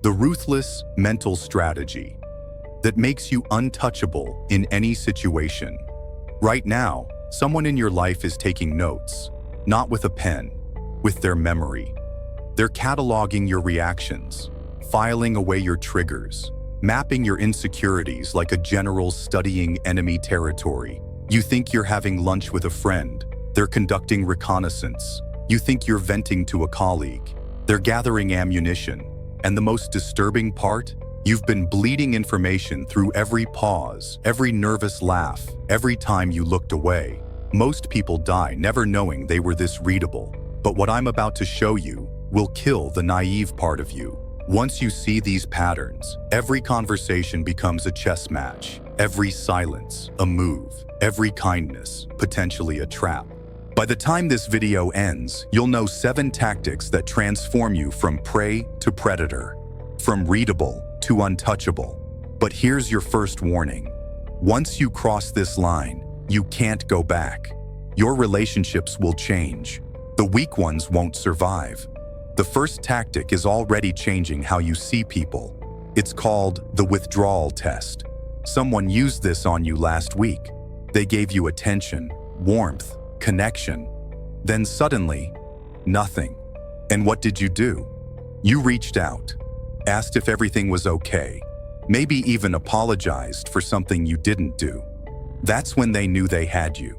The ruthless mental strategy that makes you untouchable in any situation. Right now, someone in your life is taking notes, not with a pen, with their memory. They're cataloging your reactions, filing away your triggers, mapping your insecurities like a general studying enemy territory. You think you're having lunch with a friend. They're conducting reconnaissance. You think you're venting to a colleague. They're gathering ammunition. And the most disturbing part? You've been bleeding information through every pause, every nervous laugh, every time you looked away. Most people die never knowing they were this readable. But what I'm about to show you will kill the naive part of you. Once you see these patterns, every conversation becomes a chess match. Every silence, a move. Every kindness, potentially a trap. By the time this video ends, you'll know 7 tactics that transform you from prey to predator, from readable to untouchable. But here's your first warning. Once you cross this line, you can't go back. Your relationships will change. The weak ones won't survive. The first tactic is already changing how you see people. It's called the withdrawal test. Someone used this on you last week. They gave you attention, warmth, connection. Then suddenly, nothing. And what did you do? You reached out, asked if everything was okay, maybe even apologized for something you didn't do. That's when they knew they had you.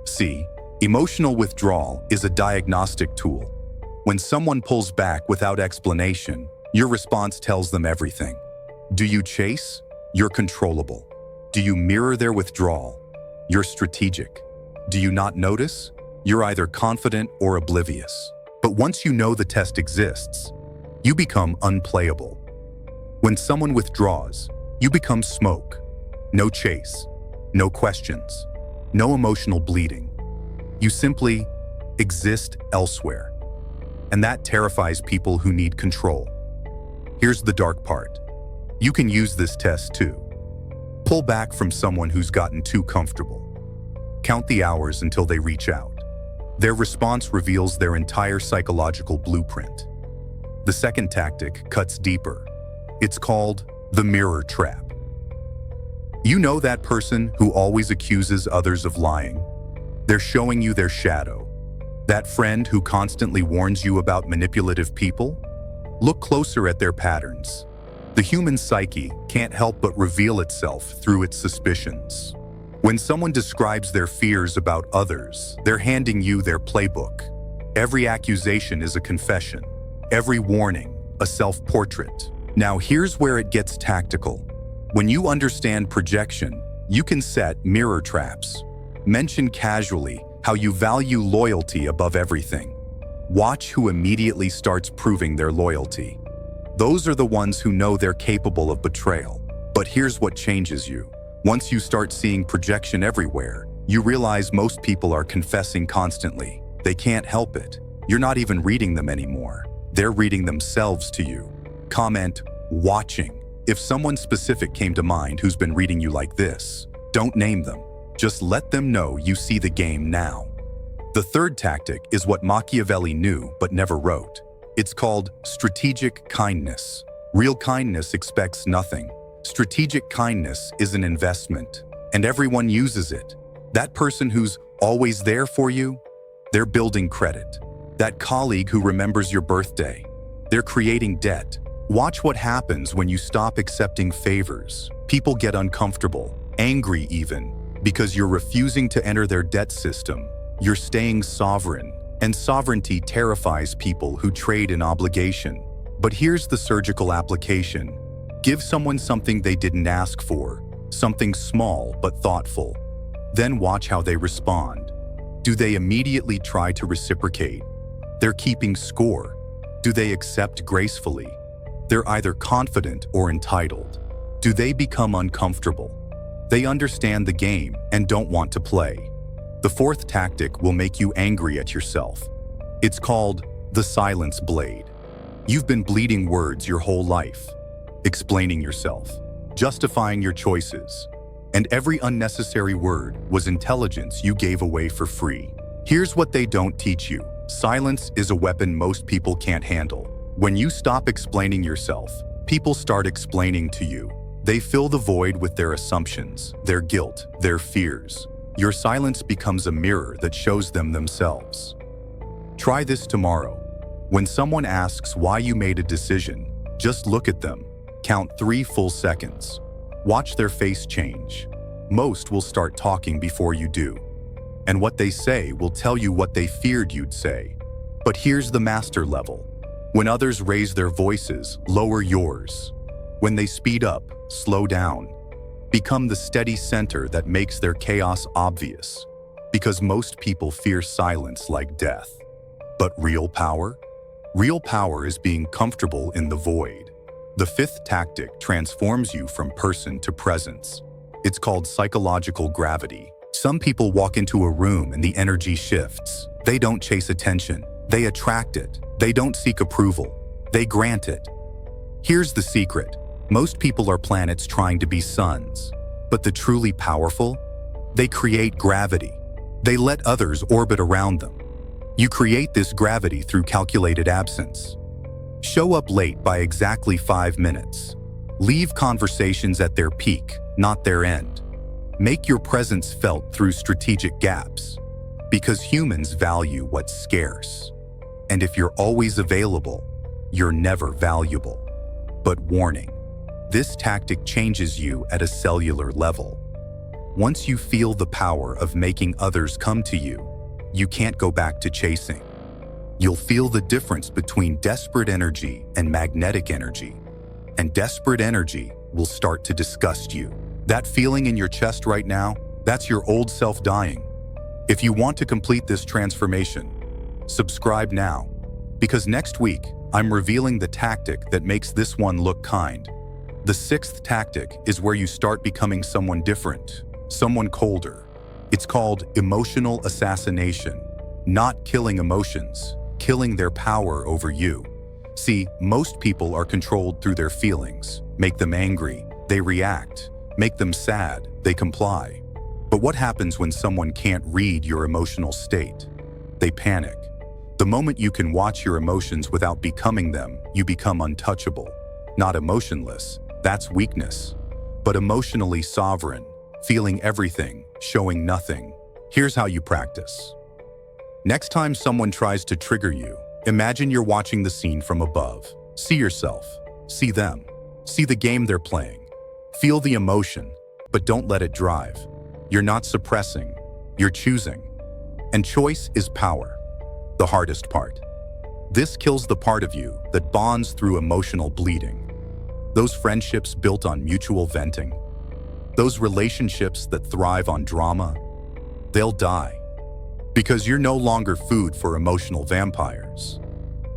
See, emotional withdrawal is a diagnostic tool. When someone pulls back without explanation, your response tells them everything. Do you chase? You're controllable. Do you mirror their withdrawal? You're strategic. Do you not notice? You're either confident or oblivious. But once you know the test exists, you become unplayable. When someone withdraws, you become smoke. No chase, no questions, no emotional bleeding. You simply exist elsewhere. And that terrifies people who need control. Here's the dark part. You can use this test too. Pull back from someone who's gotten too comfortable. Count the hours until they reach out. Their response reveals their entire psychological blueprint. The second tactic cuts deeper. It's called the mirror trap. You know that person who always accuses others of lying? They're showing you their shadow. That friend who constantly warns you about manipulative people? Look closer at their patterns. The human psyche can't help but reveal itself through its suspicions. When someone describes their fears about others, they're handing you their playbook. Every accusation is a confession. Every warning, a self-portrait. Now here's where it gets tactical. When you understand projection, you can set mirror traps. Mention casually how you value loyalty above everything. Watch who immediately starts proving their loyalty. Those are the ones who know they're capable of betrayal. But here's what changes you. Once you start seeing projection everywhere, you realize most people are confessing constantly. They can't help it. You're not even reading them anymore. They're reading themselves to you. Comment, watching. If someone specific came to mind who's been reading you like this, don't name them. Just let them know you see the game now. The third tactic is what Machiavelli knew but never wrote. It's called strategic kindness. Real kindness expects nothing. Strategic kindness is an investment, and everyone uses it. That person who's always there for you, they're building credit. That colleague who remembers your birthday, they're creating debt. Watch what happens when you stop accepting favors. People get uncomfortable, angry even, because you're refusing to enter their debt system. You're staying sovereign, and sovereignty terrifies people who trade in obligation. But here's the surgical application. Give someone something they didn't ask for, something small but thoughtful. Then watch how they respond. Do they immediately try to reciprocate? They're keeping score. Do they accept gracefully? They're either confident or entitled. Do they become uncomfortable? They understand the game and don't want to play. The fourth tactic will make you angry at yourself. It's called the silence blade. You've been bleeding words your whole life. Explaining yourself, justifying your choices, and every unnecessary word was intelligence you gave away for free. Here's what they don't teach you. Silence is a weapon most people can't handle. When you stop explaining yourself, people start explaining to you. They fill the void with their assumptions, their guilt, their fears. Your silence becomes a mirror that shows them themselves. Try this tomorrow. When someone asks why you made a decision, just look at them. Count 3 full seconds. Watch their face change. Most will start talking before you do. And what they say will tell you what they feared you'd say. But here's the master level. When others raise their voices, lower yours. When they speed up, slow down. Become the steady center that makes their chaos obvious. Because most people fear silence like death. But real power? Real power is being comfortable in the void. The 5th tactic transforms you from person to presence. It's called psychological gravity. Some people walk into a room and the energy shifts. They don't chase attention. They attract it. They don't seek approval. They grant it. Here's the secret. Most people are planets trying to be suns. But the truly powerful? They create gravity. They let others orbit around them. You create this gravity through calculated absence. Show up late by exactly 5 minutes. Leave conversations at their peak, not their end. Make your presence felt through strategic gaps. Because humans value what's scarce. And if you're always available, you're never valuable. But warning, this tactic changes you at a cellular level. Once you feel the power of making others come to you, you can't go back to chasing. You'll feel the difference between desperate energy and magnetic energy. And desperate energy will start to disgust you. That feeling in your chest right now, that's your old self dying. If you want to complete this transformation, subscribe now. Because next week, I'm revealing the tactic that makes this one look kind. The 6th tactic is where you start becoming someone different, someone colder. It's called emotional assassination. Not killing emotions, killing their power over you. See, most people are controlled through their feelings. Make them angry, they react. Make them sad, they comply. But what happens when someone can't read your emotional state? They panic. The moment you can watch your emotions without becoming them, you become untouchable. Not emotionless, that's weakness. But emotionally sovereign, feeling everything, showing nothing. Here's how you practice. Next time someone tries to trigger you, imagine you're watching the scene from above. See yourself, see them, see the game they're playing. Feel the emotion, but don't let it drive. You're not suppressing, you're choosing. And choice is power, the hardest part. This kills the part of you that bonds through emotional bleeding. Those friendships built on mutual venting. Those relationships that thrive on drama, they'll die. Because you're no longer food for emotional vampires.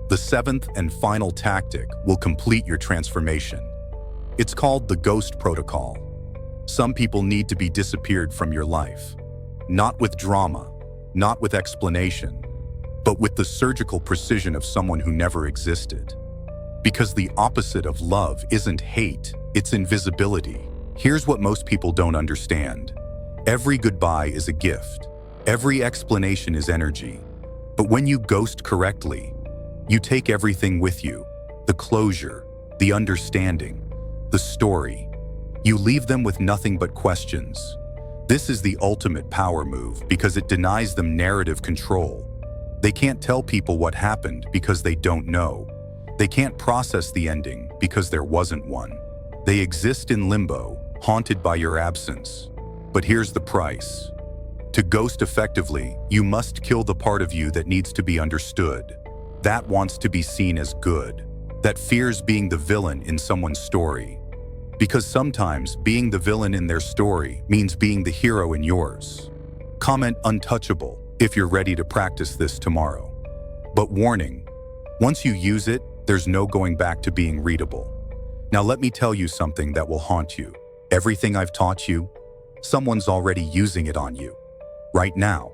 The 7th and final tactic will complete your transformation. It's called the ghost protocol. Some people need to be disappeared from your life. Not with drama, not with explanation, but with the surgical precision of someone who never existed. Because the opposite of love isn't hate, it's invisibility. Here's what most people don't understand. Every goodbye is a gift. Every explanation is energy. But when you ghost correctly, you take everything with you. The closure, the understanding, the story. You leave them with nothing but questions. This is the ultimate power move because it denies them narrative control. They can't tell people what happened because they don't know. They can't process the ending because there wasn't one. They exist in limbo, haunted by your absence. But here's the price. To ghost effectively, you must kill the part of you that needs to be understood. That wants to be seen as good. That fears being the villain in someone's story. Because sometimes being the villain in their story means being the hero in yours. Comment untouchable if you're ready to practice this tomorrow. But warning, once you use it, there's no going back to being readable. Now let me tell you something that will haunt you. Everything I've taught you, someone's already using it on you. Right now.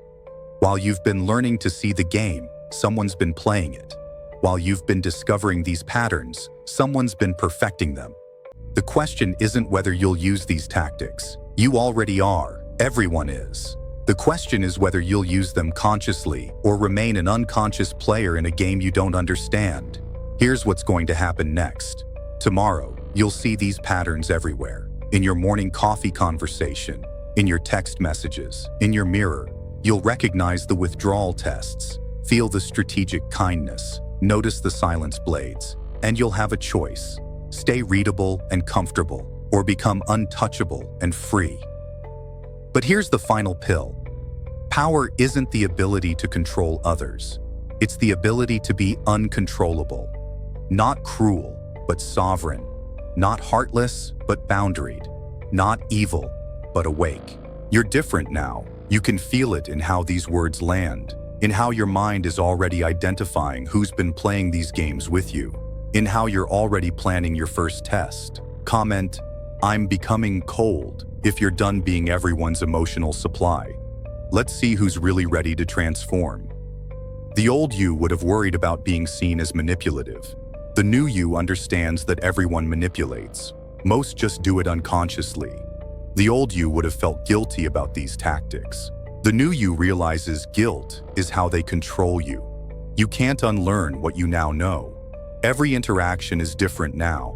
While you've been learning to see the game, someone's been playing it. While you've been discovering these patterns, someone's been perfecting them. The question isn't whether you'll use these tactics. You already are. Everyone is. The question is whether you'll use them consciously or remain an unconscious player in a game you don't understand. Here's what's going to happen next. Tomorrow, you'll see these patterns everywhere. In your morning coffee conversation, in your text messages, in your mirror, you'll recognize the withdrawal tests, feel the strategic kindness, notice the silence blades, and you'll have a choice. Stay readable and comfortable, or become untouchable and free. But here's the final pill. Power isn't the ability to control others. It's the ability to be uncontrollable. Not cruel, but sovereign. Not heartless, but boundaried. Not evil, but awake. You're different now. You can feel it in how these words land, in how your mind is already identifying who's been playing these games with you, in how you're already planning your first test. Comment, "I'm becoming cold," if you're done being everyone's emotional supply. Let's see who's really ready to transform. The old you would have worried about being seen as manipulative. The new you understands that everyone manipulates. Most just do it unconsciously. The old you would have felt guilty about these tactics. The new you realizes guilt is how they control you. You can't unlearn what you now know. Every interaction is different now.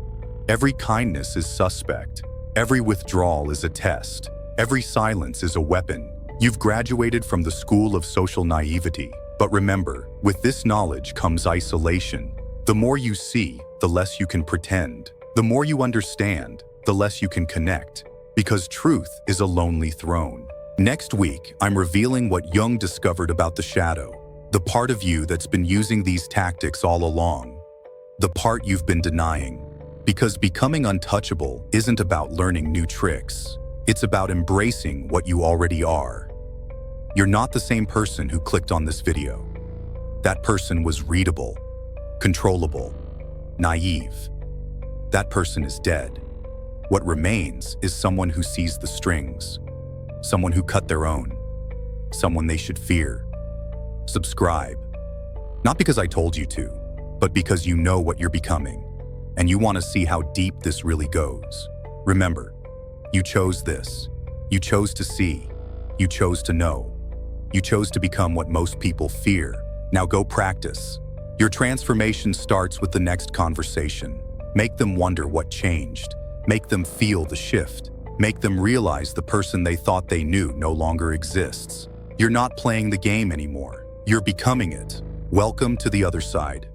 Every kindness is suspect. Every withdrawal is a test. Every silence is a weapon. You've graduated from the school of social naivety. But remember, with this knowledge comes isolation. The more you see, the less you can pretend. The more you understand, the less you can connect. Because truth is a lonely throne. Next week, I'm revealing what Jung discovered about the shadow. The part of you that's been using these tactics all along. The part you've been denying. Because becoming untouchable isn't about learning new tricks. It's about embracing what you already are. You're not the same person who clicked on this video. That person was readable, controllable, naive. That person is dead. What remains is someone who sees the strings, someone who cut their own, someone they should fear. Subscribe. Not because I told you to, but because you know what you're becoming, and you want to see how deep this really goes. Remember, you chose this. You chose to see. You chose to know. You chose to become what most people fear. Now go practice. Your transformation starts with the next conversation. Make them wonder what changed. Make them feel the shift. Make them realize the person they thought they knew no longer exists. You're not playing the game anymore. You're becoming it. Welcome to the other side.